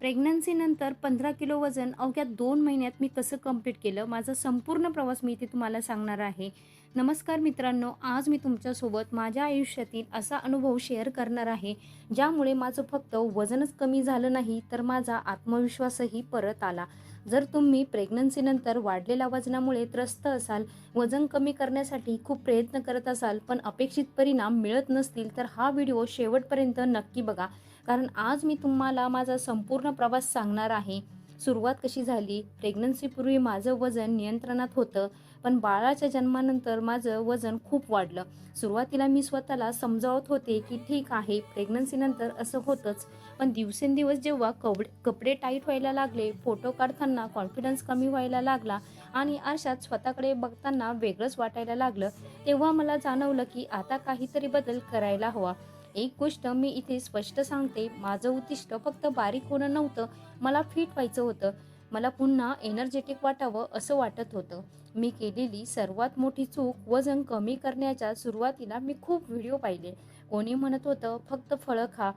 प्रेग्नन्सीनंतर 15 kilo वजन अवघ्या 2 महिन्यात मी कसं कंप्लीट केलं, माझा संपूर्ण प्रवास मी इथे तुम्हाला सांगणार आहे. नमस्कार मित्रांनो, आज मी तुमच्यासोबत माझ्या आयुष्यातील असा अनुभव शेअर करणार आहे, ज्यामुळे माझं फक्त वजनच कमी झालं नाही, तर माझा आत्मविश्वासही परत आला. जर तुम्ही प्रेग्नन्सीनंतर वाढलेल्या वजनामुळे त्रस्त असाल, वजन कमी करण्यासाठी खूप प्रयत्न करत असाल, पण अपेक्षित परिणाम मिळत नसतील, तर हा व्हिडिओ शेवटपर्यंत नक्की बघा. कारण आज मी तुम्हाला माझा संपूर्ण प्रवास सांगणार आहे. सुरुवात कशी झाली, प्रेग्नन्सीपूर्वी माझं वजन नियंत्रणात होतं, पण बाळाच्या जन्मानंतर माझं वजन खूप वाढलं. सुरुवातीला मी स्वतःला समजावत होते की ठीक आहे, प्रेग्नन्सीनंतर असं होतंच. पण दिवसेंदिवस जेव्हा कपडे टाईट व्हायला लागले, फोटो काढताना कॉन्फिडन्स कमी व्हायला लागला आणि आरशात स्वतःकडे बघताना वेगळंच वाटायला लागलं, तेव्हा मला जाणवलं की आता काहीतरी बदल करायला हवा. एक गोष्ट मी इथे स्पष्ट सांगते, माझं उद्दिष्ट फक्त बारीक होणं नव्हतं, मला फिट व्हायचं होतं. मला पुन्हा एनर्जेटिक वाटावं असं वाटत होतं. मी केलेली सर्वात मोठी चूक वजन कमी करण्याच्या सुरुवातीला मी खूप व्हिडिओ पाहिले. कोणी म्हणत होतं फक्त फळं खा,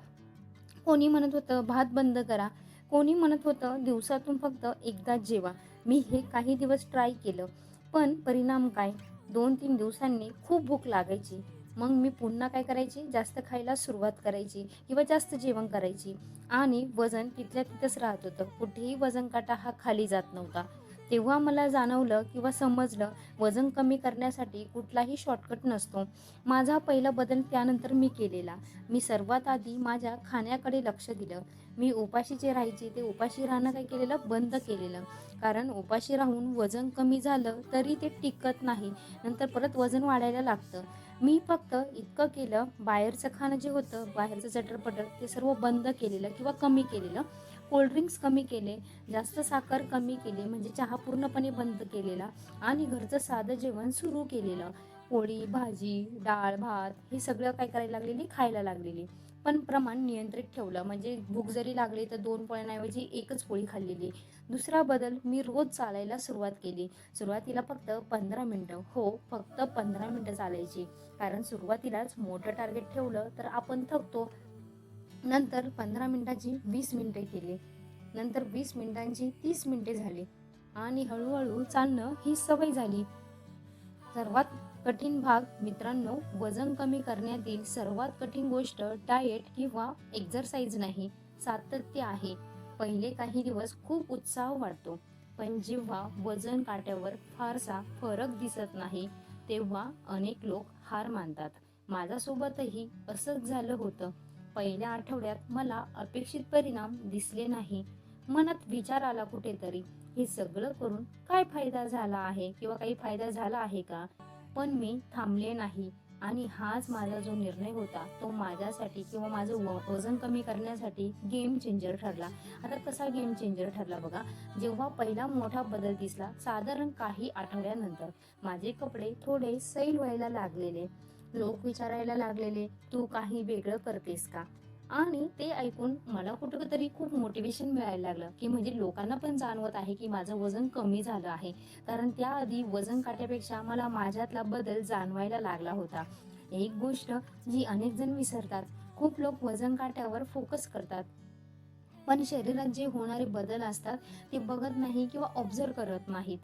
कोणी म्हणत होतं भात बंद करा, कोणी म्हणत होतं दिवसातून फक्त एकदाच जेवा. मी हे काही दिवस ट्राय केलं, पण परिणाम काय? 2-3 दिवसांनी खूप भूक लागायची. मग मी पुन्हा काय करायची, जास्त खायला सुरुवात करायची किंवा जास्त जेवण करायची आणि वजन तिथल्या तिथंच राहत होतं. कुठेही वजन काटा हा खाली जात नव्हता. तेव्हा मला जाणवलं किंवा समजलं, वजन कमी करण्यासाठी कुठलाही शॉर्टकट नसतो. माझा पहिला बदल त्यानंतर मी केलेला. मी सर्वात आधी माझ्या खाण्याकडे लक्ष दिलं. मी उपाशी जे राहायचे ते उपाशी राहणं काय केलेलं, बंद केलेलं. कारण उपाशी राहून वजन कमी झालं तरी ते टिकत नाही. नंतर परत वजन वाढायला लागतं. मी फक्त इतकं केलं, बाहेरचं खाणं जे होतं, बाहेरचं चटर-पटर ते सर्व बंद केलेलं किंवा कमी केलेलं. कोल्ड्रिंक्स कमी केले, जास्त साखर कमी केली, म्हणजे चहा पूर्णपणे बंद केलेला आणि घरचं साधं जेवण सुरू केलेलं. पोळी, भाजी, डाळ, भात हे सगळं काय करायला लागलेली, खायला लागलेली. पण प्रमाण नियंत्रित ठेवलं, म्हणजे भूक जरी लागली तर 2 पोळ्यांऐवजी 1च पोळी खाल्लेली. दुसरा बदल, मी रोज चालायला सुरुवात केली. सुरुवातीला फक्त 15 मिनिटं, हो फक्त 15 मिनिटं चालायची. कारण सुरुवातीलाच मोठं टार्गेट ठेवलं तर आपण थकतो. नंतर 15 मिनिटाची 20 मिनिटे केली. नंतर 20 मिनिटांची 30 मिनिटे झाली आणि हळूहळू चालणं ही सवय झाली. सर्वात कठीण भाग मित्रांनो, वजन कमी करण्यातील सर्वात कठीण गोष्ट डाएट किंवा एक्झरसाइज नाही, सातत्य आहे. पहिले काही दिवस खूप उत्साह वाटतो, पण जेव्हा वजन काट्यावर फारसा फरक दिसत नाही, तेव्हा अनेक लोक हार मानतात. माझ्यासोबतही असंच झालं होतं. पहिल्या आठवड्यात मला अपेक्षित परिणाम दिसले नाही. मनात विचार आला कुठेतरी, हे सगळं करून काय फायदा झाला आहे किंवा काही फायदा झाला आहे का? पण मी थांबले नाही आणि हाच माझा जो निर्णय होता, तो माझ्यासाठी किंवा माझं वजन कमी करण्यासाठी गेम चेंजर ठरला. आता कसा गेम चेंजर ठरला बघा, जेव्हा पहिला मोठा बदल दिसला, साधारण काही आठवड्यानंतर माझे कपडे थोडे सैल व्हायला लागलेले. लोक विचारायला लागलेले, तू काही वेगळं करतेस का? आणि ते ऐकून मला कुठंतरी खूप मोटिवेशन मिळायला लागलं, की म्हणजे लोकांना पण जाणवत आहे की माझं वजन कमी झालं आहे. कारण त्याआधी वजन काट्यापेक्षा मला माझ्यातला बदल जाणवायला लागला होता. एक गोष्ट जी अनेक जण विसरतात, खूप लोक वजन काट्यावर फोकस करतात, पण शरीरात जे होणारे बदल असतात ते बघत नाही किंवा ऑब्झर्व करत नाहीत.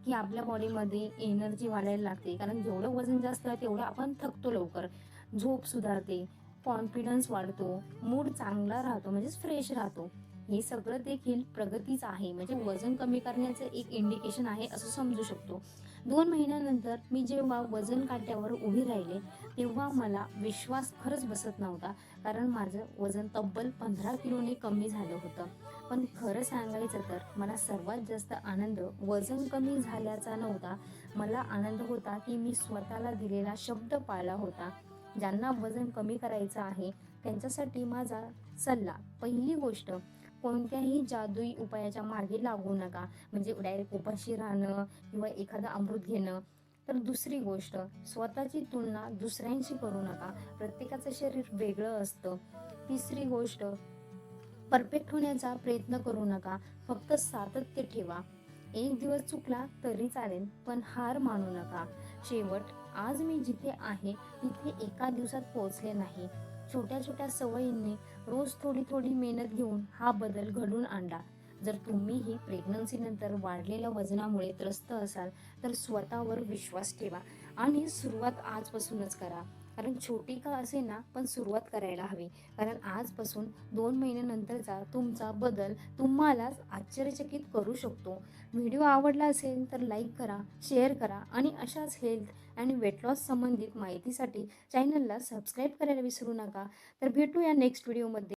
की आपल्या बॉडीमध्ये एनर्जी वाढायला लागते, कारण जेवढं वजन जास्त आहे तेवढं आपण थकतो लवकर. झोप सुधारते, कॉन्फिडन्स वाढतो, मूड चांगला राहतो, म्हणजेच फ्रेश राहतो. हे सगळं देखील प्रगतीच आहे, म्हणजे वजन कमी करण्याचं एक इंडिकेशन आहे असं समजू शकतो. 2 महिन्यानंतर मी जेव्हा वजन काट्यावर उभी राहिले, तेव्हा मला विश्वास खरंच बसत नव्हता. कारण माझं वजन तब्बल 15 किलोने कमी झालं होतं. पण खरं सांगायचं तर मला सर्वात जास्त आनंद वजन कमी झाल्याचा नव्हता. मला आनंद होता की मी स्वतःला दिलेला शब्द पाळला होता. ज्यांना वजन कमी करायचं आहे त्यांच्यासाठी माझा सल्ला, पहिली गोष्ट, कोणत्याही जादुई उपायाच्या मागे लागू नका, म्हणजे डायरेक्ट उपाशी राहणं किंवा एखादं अमृत घेणं. तर दुसरी गोष्ट, स्वतःची तुलना दुसऱ्यांशी करू नका, प्रत्येकाचं शरीर वेगळं असतं. तिसरी गोष्ट, परफेक्ट होण्याचा प्रयत्न करू नका, फक्त सातत्य ठेवा. एक दिवस चुकला तरी चालेल, पण हार मानू नका. शेवट, आज मी जिथे आहे तिथे एका दिवसात पोहोचले नाही, छोट्या छोट्या सवयींनी रोज थोडी थोडी मेहनत घेऊन हा बदल घडवून आणला. जर तुम्हीही प्रेग्नन्सीनंतर वाढलेल्या वजनामुळे त्रस्त असाल तर स्वतःवर विश्वास ठेवा आणि सुरुवात आजपासूनच करा. कारण छोटी का असे ना, पण सुरुवात करायला हवी. कारण आजपासून 2 महिन्यानंतरचा तुमचा बदल तुम्हालाच आश्चर्यचकित करू शकतो. व्हिडिओ आवडला असेल तर लाईक करा, शेअर करा आणि अशाच हेल्थ आणि वेट लॉस संबंधित माहितीसाठी चॅनलला सबस्क्राईब करायला विसरू नका. तर भेटूया नेक्स्ट व्हिडिओमध्ये.